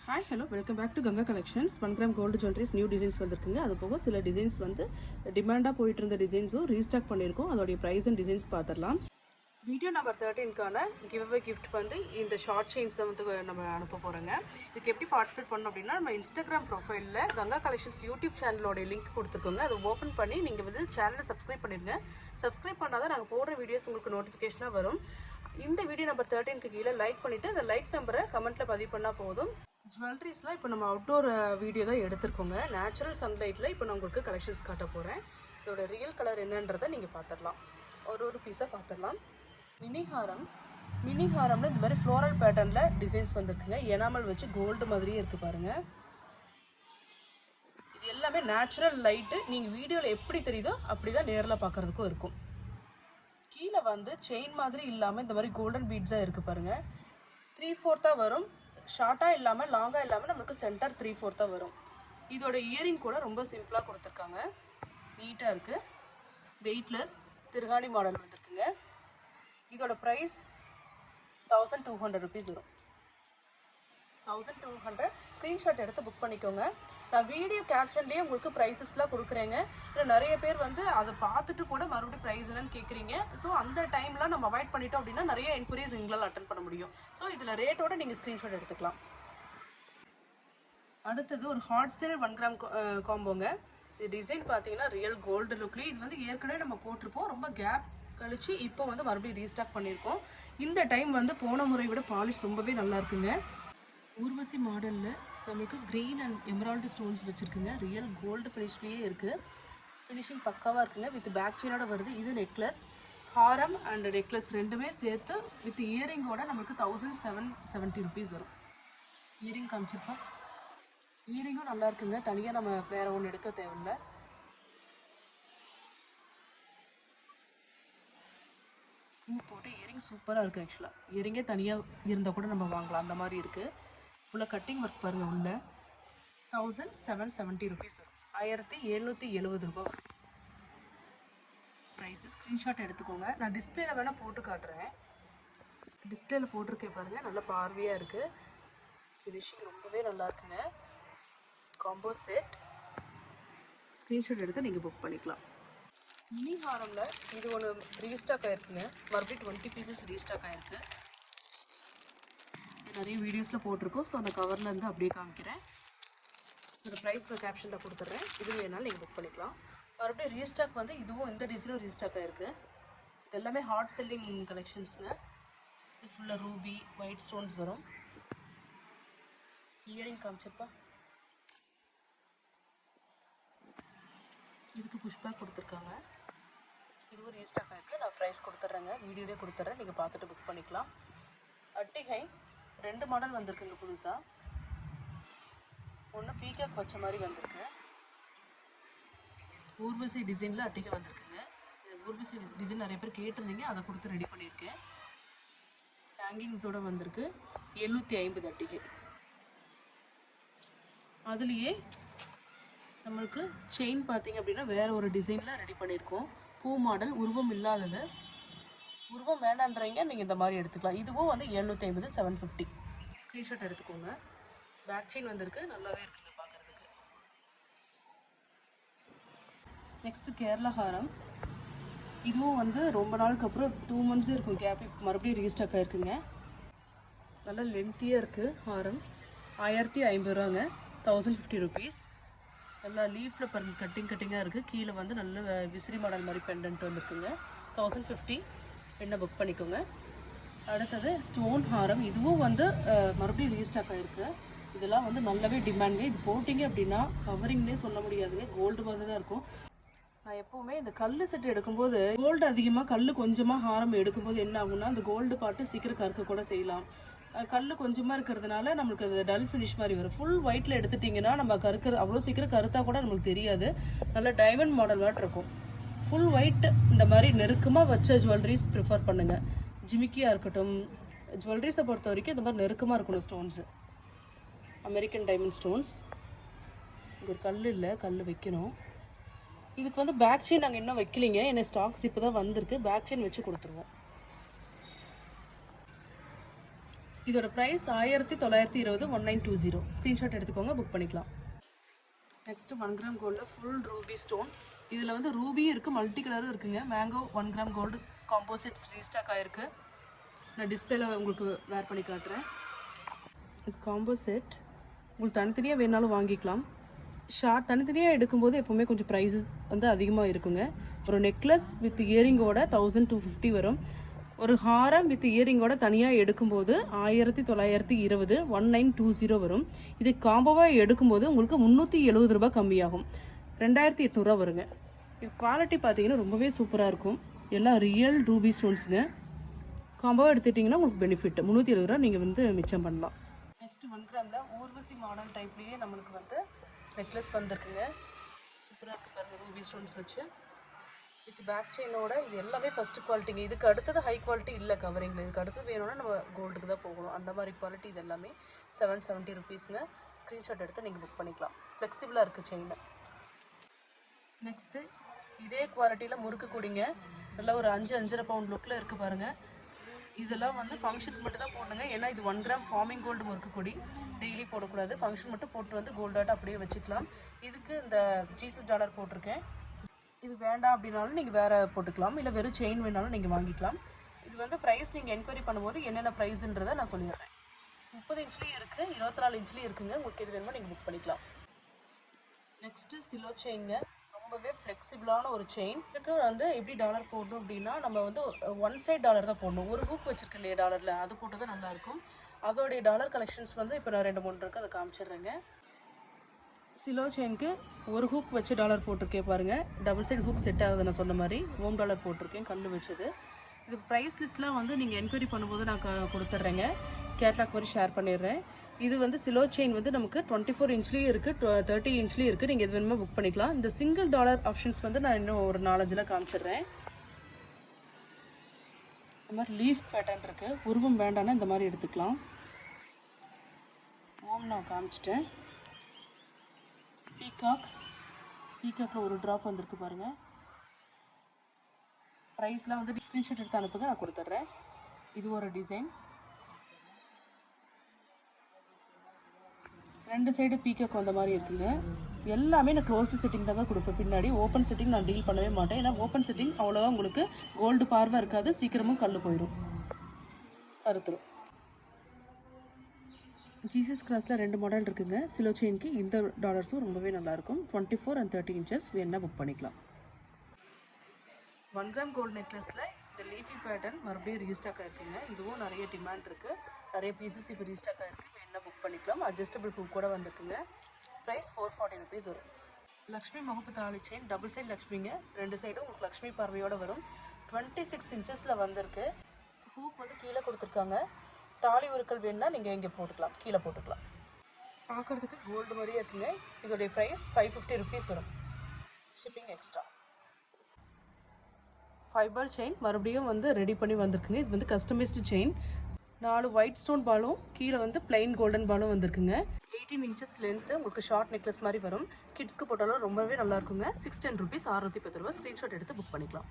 Hi hello welcome back to Ganga collections. 1 gram gold jewelleries new designs வந்திருக்குங்க. அது போக சில டிசைன்ஸ் வந்து டிமாண்டாக போயிட்டு இருந்த டிசைன்ஸும் ரீஸ்டாக் பண்ணியிருக்கோம். அதோடைய ப்ரைஸ் அண்ட் டிசைன்ஸ் பார்த்துடலாம். வீடியோ நம்பர் 13க்கான கிவ்அவே கிஃப்ட் வந்து இந்த ஷார்ட் செயின்ஸை வந்து நம்ம அனுப்ப போகிறோங்க. இதுக்கு எப்படி பார்ட்டிசிபேட் பண்ணணும் அப்படின்னா, நம்ம இன்ஸ்டாகிராம் ப்ரொஃபைலில் கங்கா கலெக்ஷன்ஸ் யூடியூப் சேனலோட லிங்க் கொடுத்துருக்கோங்க. அதை ஓப்பன் பண்ணி நீங்கள் வந்து சேனலை சப்ஸ்கிரைப் பண்ணிடுங்க. சப்ஸ்கிரைப் பண்ணால் தான் நாங்கள் போடுற வீடியோஸ் உங்களுக்கு நோட்டிஃபிகேஷனாக வரும். இந்த வீடியோ நம்பர் 13க்கு கீழே லைக் பண்ணிவிட்டு அந்த லைக் நம்பரை கமெண்ட்டில் பதிவு பண்ணால் போதும். ஜுவல்லரிஸ்லாம் இப்போ நம்ம அவுட்டோர் வீடியோ தான் எடுத்துருக்கோங்க. நேச்சுரல் சன்லைட்டில் இப்போ நான் உங்களுக்கு கலெக்ஷன்ஸ் காட்ட போகிறேன். இதோட ரியல் கலர் என்னன்றதை நீங்கள் பார்த்துடலாம். ஒரு பீஸாக பார்த்துடலாம். மினி ஹாரமில் இந்த மாதிரி ஃப்ளோரல் பேட்டர்னில் டிசைன்ஸ் வந்துருக்குங்க. எனாமல் வச்சு கோல்டு மாதிரியே இருக்குது பாருங்கள். இது எல்லாமே நேச்சுரல் லைட்டு. நீங்கள் வீடியோவில் எப்படி தெரியுதோ அப்படி தான் நேரில் பார்க்குறதுக்கும் இருக்கும். கீழே வந்து செயின் மாதிரி இல்லாமல் இந்த மாதிரி கோல்டன் பீட்ஸாக இருக்குது பாருங்கள். 3/4 வரும். ஷார்ட்டாக இல்லாமல் லாங்காக இல்லாமல் நம்மளுக்கு சென்டர் 3/4 வரும். இதோட இயரிங் கூட ரொம்ப சிம்பிளாக கொடுத்துருக்காங்க. நீட்டாக இருக்குது. வெயிட்லெஸ் திருகாணி மாடல் வந்துருக்குங்க. இதோட ப்ரைஸ் 1200 ருபீஸ் வரும். 1200 ஸ்க்ரீன்ஷாட் எடுத்து புக் பண்ணிக்கோங்க. நான் வீடியோ கேப்ஷன்லேயே உங்களுக்கு ப்ரைஸஸ்லாம் கொடுக்குறேங்க. இல்லை நிறைய பேர் வந்து அதை பார்த்துட்டு கூட மறுபடியும் ப்ரைஸ் என்னன்னு கேட்குறீங்க. ஸோ அந்த டைம்லாம் நம்ம அவாய்ட் பண்ணிட்டோம் அப்படின்னா நிறைய என்கொயரிஸ் எங்களால் அட்டன் பண்ண முடியும். ஸோ இதில் ரேட்டோட நீங்கள் ஸ்க்ரீன்ஷாட் எடுத்துக்கலாம். அடுத்தது ஒரு ஹாட் சேல் 1 கிராம் காம்போங்க. இது டிசைன் பார்த்தீங்கன்னா ரியல் கோல்டு லுக்லேயே இது வந்து ஏற்கனவே நம்ம போட்டிருப்போம். ரொம்ப கேப் கழிச்சு இப்போ வந்து மறுபடியும் ரீஸ்டாக் பண்ணியிருக்கோம். இந்த டைம் வந்து போன முறை விட பாலிஷ் ரொம்பவே நல்லா இருக்குங்க. ஊர்வசி மாடலில் நம்மளுக்கு க்ரீன் அண்ட் எமரால்டு ஸ்டோன்ஸ் வச்சுருக்குங்க. ரியல் கோல்டு ஃபினிஷ்லேயே இருக்குது. ஃபினிஷிங் பக்காவாக இருக்குங்க. வித் பேக் செயினோட வருது. இது நெக்லஸ், ஹாரம் அண்ட் நெக்லஸ் ரெண்டுமே சேர்த்து வித் இயரிங்கோட நம்மளுக்கு 1770 ருபீஸ் வரும். இயரிங் காமிச்சிருப்பா. இயரிங்கும் நல்லா இருக்குங்க. தனியாக நம்ம வேறு ஒன்று எடுக்க தேவையில்லை. ஸ்க்ரூ போட்டு இயரிங் சூப்பராக இருக்குது. ஆக்சுவலாக இயரிங்கே தனியாக இருந்தால் கூட நம்ம வாங்கலாம். அந்த மாதிரி இருக்குது. ஃபுல்லாக கட்டிங் ஒர்க் பாருங்கள். உள்ள 1770 ருபீஸ் வரும். 1770 ரூபா வரும். ப்ரைஸு ஸ்க்ரீன்ஷாட் எடுத்துக்கோங்க. நான் டிஸ்பிளேல வேணால் போட்டு காட்டுறேன். டிஸ்பிளேல போட்டிருக்கேன் பாருங்கள். நல்லா பார்வையாக இருக்குது. ஃபினிஷிங் ரொம்பவே நல்லா இருக்குங்க. Combo set. ஸ்க்ரீன்ஷாட் எடுத்து நீங்கள் புக் பண்ணிக்கலாம். மினி ஹாரமில் இது ஒன்று ரீஸ்டாக் ஆகிருக்குங்க. மறுபடியும் 20 பீசஸ் ரீஸ்டாக் ஆகிருக்கு. நிறைய வீடியோஸில் போட்டிருக்கோம். ஸோ அந்த கவர்லேருந்து அப்படியே காமிக்கிறேன். இதோட ப்ரைஸ் நான் கேப்ஷனில் கொடுத்துட்றேன். இது வேணாலும் நீங்கள் புக் பண்ணிக்கலாம். மறுபடியும் ரீஸ்டாக் வந்து இதுவும் இந்த டிசைனும் ரீஸ்டாக் ஆகிருக்கு. இது எல்லாமே ஹாட் செல்லிங் கலெக்ஷன்ஸுங்க. இது ஃபுல்லாக ரூபி ஒயிட் ஸ்டோன்ஸ் வரும். இயரிங் காமிச்சிருப்பா. இதுக்கு புஷ்பேக் கொடுத்துருக்காங்க. இதுவும் ரீஸ்டாக் ஆகிருக்கு. நான் ப்ரைஸ் கொடுத்துட்றேங்க. வீடியோவே கொடுத்துட்றேன். நீங்கள் பார்த்துட்டு புக் பண்ணிக்கலாம். அட்டிகை 2 மாடல் வந்திருக்குங்க புதுசாக. ஒன்று பீகாக் வச்ச மாதிரி வந்திருக்கு. ஊர்வசி டிசைனில் அட்டிகை வந்திருக்குங்க. ஊர்வசி டிசைன் நிறைய பேர் கேட்டிருந்தீங்க. அதை கொடுத்து ரெடி பண்ணியிருக்கேன். ஹேங்கிங்ஸோடு வந்திருக்கு. 750 அட்டிகை. அதுலேயே நம்மளுக்கு செயின் பார்த்தீங்க அப்படின்னா வேறு ஒரு டிசைனில் ரெடி பண்ணியிருக்கோம். பூ மாடல், உருவம் இல்லாதது. உருவம் வேணான்றீங்க நீங்கள் இந்த மாதிரி எடுத்துக்கலாம். இதுவும் வந்து 750 750. ஸ்க்ரீன்ஷாட் எடுத்துக்கோங்க. பேக் செயின் வந்திருக்கு. நல்லாவே இருக்குங்க பார்க்குறதுக்கு. நெக்ஸ்ட்டு கேரளா ஹாரம். இதுவும் வந்து ரொம்ப நாளுக்கு அப்புறம் 2 மந்த்ஸே இருக்கும் கேப். மறுபடியும் ரீஸ்டாக் ஆகிருக்குங்க. நல்லா லென்த்தியாக இருக்குது ஹாரம். 1050 ரூபாங்க. 1050 ருபீஸ். நல்லா லீஃபில் பாருங்கள் கட்டிங்காக இருக்குது. கீழே வந்து நல்ல விசிறி மாடல் மாதிரி பெண்டன்ட் வந்துருக்குங்க. 1050 என்ன புக் பண்ணிக்கோங்க. அடுத்தது ஸ்டோன் ஹாரம். இதுவும் வந்து மறுபடியும் ரீஸ்டாக் ஆகிருக்கு. இதெல்லாம் வந்து நல்லாவே டிமாண்டுங்க. இது போட்டிங்க அப்படின்னா கவரிங்னே சொல்ல முடியாதுங்க. கோல்டு மாதிரி தான் இருக்கும். நான் எப்போவுமே இந்த கல் செட்டு எடுக்கும்போது கோல்டு அதிகமாக கல் கொஞ்சமாக ஹாரம் எடுக்கும்போது என்ன ஆகும்னா அந்த கோல்டு பாட்டு சீக்கிரம் கருக்க கூட செய்யலாம். கல் கொஞ்சமாக இருக்கிறதுனால நம்மளுக்கு அது டல் ஃபினிஷ் மாதிரி வரும். ஃபுல் ஒயிட்டில் எடுத்துட்டிங்கன்னா நம்ம கருக்கிறது அவ்வளோ சீக்கிரம் கருத்தா கூட நம்மளுக்கு தெரியாது. நல்லா டைமண்ட் மாடல் மாதிரி இருக்கும். ஃபுல் ஒயிட் இந்த மாதிரி நெருக்கமாக வச்ச ஜுவல்லரிஸ் ப்ரிஃபர் பண்ணுங்கள். ஜிமிக்கியாக இருக்கட்டும், ஜுவல்லரிஸை பொறுத்த வரைக்கும் இந்த மாதிரி நெருக்கமாக இருக்கணும் ஸ்டோன்ஸு. American diamond stones. இங்கே ஒரு கல் இல்லை, கல் வைக்கணும். இதுக்கு வந்து பேக் செயின் நாங்கள் இன்னும் வைக்கலிங்க. என்ன ஸ்டாக்ஸ் இப்போ தான் வந்திருக்கு. பேக் செயின் வச்சு கொடுத்துருவோம். இதோட ப்ரைஸ் 1920 1920. ஸ்க்ரீன்ஷாட் எடுத்துக்கோங்க, புக் பண்ணிக்கலாம். நெக்ஸ்ட்டு 1 கிராம் கோல்டில் ஃபுல் ரூபி ஸ்டோன். இதில் வந்து ரூபியும் இருக்குது, மல்டி கலரும் இருக்குங்க. Mango 1 gram gold composites restock ஆகிருக்கு. நான் டிஸ்பிளேல உங்களுக்கு வேர் பண்ணி காட்டுறேன். இது காம்போ செட். உங்களுக்கு தனித்தனியாக வேணாலும் வாங்கிக்கலாம். ஷார்ட் தனித்தனியாக எடுக்கும்போது எப்போவுமே கொஞ்சம் ப்ரைஸஸ் வந்து அதிகமாக இருக்குங்க. ஒரு நெக்லஸ் வித் இயரிங்கோட 1250 வரும். ஒரு ஹாரம் வித் இயரிங்கோட தனியாக எடுக்கும்போது 1920 1920 வரும். இது காம்போவாக எடுக்கும்போது உங்களுக்கு 370 ரூபாய் கம்மியாகும். 2800 வருங்க. இது குவாலிட்டி பார்த்தீங்கன்னா ரொம்பவே சூப்பராக இருக்கும். எல்லாம் ரியல் ரூபி ஸ்டோன்ஸுங்க. காம்போவாக எடுத்துட்டிங்கன்னா உங்களுக்கு பெனிஃபிட் 370 ரூபா நீங்கள் வந்து மிச்சம் பண்ணலாம். நெக்ஸ்ட் 1 கிராமில் ஊர்வசி மாடல் டைப்லேயே நம்மளுக்கு வந்து நெக்லஸ் வந்திருக்குங்க. சூப்பராக இருக்குது பாருங்கள், ரூபி ஸ்டோன்ஸ் வச்சு வித் பேக் செயினோட. இது எல்லாமே ஃபஸ்ட்டு குவாலிட்டிங்க. இதுக்கு அடுத்தது ஹை குவாலிட்டி இல்லை கவரிங்கில். இதுக்கு அடுத்தது வேணும்னா நம்ம கோல்டுக்கு தான் போகணும். அந்த மாதிரி குவாலிட்டி இது எல்லாமே 770 ருபீஸுங்க. ஸ்க்ரீன்ஷாட் எடுத்து நீங்கள் புக் பண்ணிக்கலாம். ஃப்ளெக்சிபிளாக இருக்குது செயின். நெக்ஸ்ட்டு இதே குவாலிட்டியில் முறுக்கு கூடிங்க. நல்லா ஒரு 5-5.5 பவுண்ட் லுக்கில் இருக்குது பாருங்கள். இதெல்லாம் வந்து ஃபங்க்ஷனுக்கு மட்டும் தான் போடணுங்க. ஏன்னா இது 1 கிராம் ஃபார்மிங் கோல்டு முறுக்கு கொடி. டெய்லி போடக்கூடாது. ஃபங்க்ஷன் மட்டும் போட்டு வந்து கோல்டாட்ட அப்படியே வச்சுக்கலாம். இதுக்கு இந்த ஜீசஸ் டாலர் போட்டிருக்கேன். இது வேண்டாம் அப்படின்னாலும் நீங்கள் வேறு போட்டுக்கலாம். இல்லை வெறும் செயின் வேணாலும் நீங்கள் வாங்கிக்கலாம். இது வந்து ப்ரைஸ் நீங்கள் என்கொயரி பண்ணும்போது என்னென்ன ப்ரைஸுன்றதை நான் சொல்லிடுறேன். 30 இன்ச்லேயும் இருக்குது, 24 இன்ச்லேயும் இருக்குங்க. உங்களுக்கு எது வேணுமோ நீங்கள் புக் பண்ணிக்கலாம். நெக்ஸ்ட்டு சிலோ செயின்ங்க. ரொம்பவே ஃப்ளெக்சிபிளான ஒரு செயின். இதுக்கு வந்து எப்படி டாலர் போடணும் அப்படின்னா, நம்ம வந்து 1 சைட் டாலர் தான் போடணும். ஒரு ஹூக் வச்சுருக்கேன் இல்லையா டாலரில், அது போட்டு தான் நல்லாயிருக்கும். அதோடைய டாலர் கலெக்ஷன்ஸ் வந்து இப்போ நான் 2-3 இருக்குது, அதை காமிச்சிடுறேங்க. சிலோ செயினுக்கு ஒரு ஹூக் வச்சு டாலர் போட்டிருக்கேன் பாருங்கள். டபுள் சைடு ஹூக் செட் ஆகுது. நான் சொன்ன மாதிரி ஓம் டாலர் போட்டிருக்கேன், கல் வச்சது. இது ப்ரைஸ் லிஸ்ட்லாம் வந்து நீங்கள் என்கொயரி பண்ணும்போது நான் கொடுத்துட்றேங்க. கேட்லாக் மாதிரி ஷேர் பண்ணிடுறேன். இது வந்து சிலோ செயின் வந்து நமக்கு 24 இன்ச்லேயும் இருக்குது, 30 இன்ச்லேயும் இருக்குது. நீங்கள் எது வேணுமோ புக் பண்ணிக்கலாம். இந்த சிங்கிள் டாலர் ஆப்ஷன்ஸ் வந்து நான் இன்னும் ஒரு 4-5 காமிச்சிடுறேன். இந்த மாதிரி லீஃப் பேட்டர்ன் இருக்குது. உருவம் வேண்டாம்னா இந்த மாதிரி எடுத்துக்கலாம். ஓம் நான் காமிச்சிட்டேன். பீகாக்கில் ஒரு ட்ராப் வந்திருக்கு பாருங்கள். ப்ரைஸ்லாம் வந்து ஸ்க்ரீன்ஷாட் எடுத்து அனுப்புங்க, நான் கொடுத்துட்றேன். இது ஒரு டிசைன். 2 சைடு பீகாக் வந்த மாதிரி இருக்குங்க. எல்லாமே நான் க்ளோஸ்டு செட்டிங் தாங்க கொடுப்பேன். பின்னாடி ஓப்பன் செட்டிங் நான் டீல் பண்ணவே மாட்டேன். ஏன்னா ஓப்பன் செட்டிங் அவ்வளோவா உங்களுக்கு கோல்டு பார்வை இருக்காது, சீக்கிரமும் கல் போயிடும், கருத்துரும். ஜீசஸ் கிராஸில் 2 மாடல் இருக்குங்க. சிலோ செயினுக்கு இந்த டாலர்ஸும் ரொம்பவே நல்லாயிருக்கும். 24 and 30 இன்ச்சஸ் வேணால் புக் பண்ணிக்கலாம். 1 கிராம் கோல்டு நெக்லஸில் இந்த லீஃபி பேட்டர்ன் மறுபடியும் ரீஸ்டாக்காக இருக்குங்க. இதுவும் நிறைய டிமாண்ட் இருக்குது. நிறைய பீசஸ் இப்போ ரீஸ்டாக்காக இருக்குது, வேணால் புக் பண்ணிக்கலாம். அட்ஜஸ்டபிள் ஹூக் கூட வந்துருக்குங்க. ப்ரைஸ் 440 ருபீஸ் வரும். லக்ஷ்மி முகப்பு தாலி செயின் டபுள் சைடு லக்ஷ்மிங்க. 2 சைடும் உங்களுக்கு லக்ஷ்மி பார்வையோடு வரும். 26 இன்ச்சஸில் வந்திருக்கு. ஹூக் வந்து கீழே கொடுத்துருக்காங்க. தாலி உருக்கள் வேணுன்னா நீங்கள் இங்கே போட்டுக்கலாம், கீழே போட்டுக்கலாம். பார்க்குறதுக்கு கோல்டு மாதிரியே இருக்குங்க. இதோடைய ப்ரைஸ் 550 ருபீஸ் வரும். Shipping extra. 5 பால் செயின் மறுபடியும் வந்து ரெடி பண்ணி வந்திருக்குங்க. இது வந்து கஸ்டமைஸ்டு செயின். 4 ஒயிட் ஸ்டோன் பாலும் கீழே வந்து பிளைன் கோல்டன் பாலும் வந்திருக்குங்க. 18 இன்ச்சஸ் லென்த்து. உங்களுக்கு ஷார்ட் நெக்லஸ் மாதிரி வரும். கிட்ஸ்க்கு போட்டாலும் ரொம்பவே நல்லா இருக்குங்க. 610 ருபீஸ், 610 ரூபா. ஸ்க்ரீன்ஷாட் எடுத்து புக் பண்ணிக்கலாம்.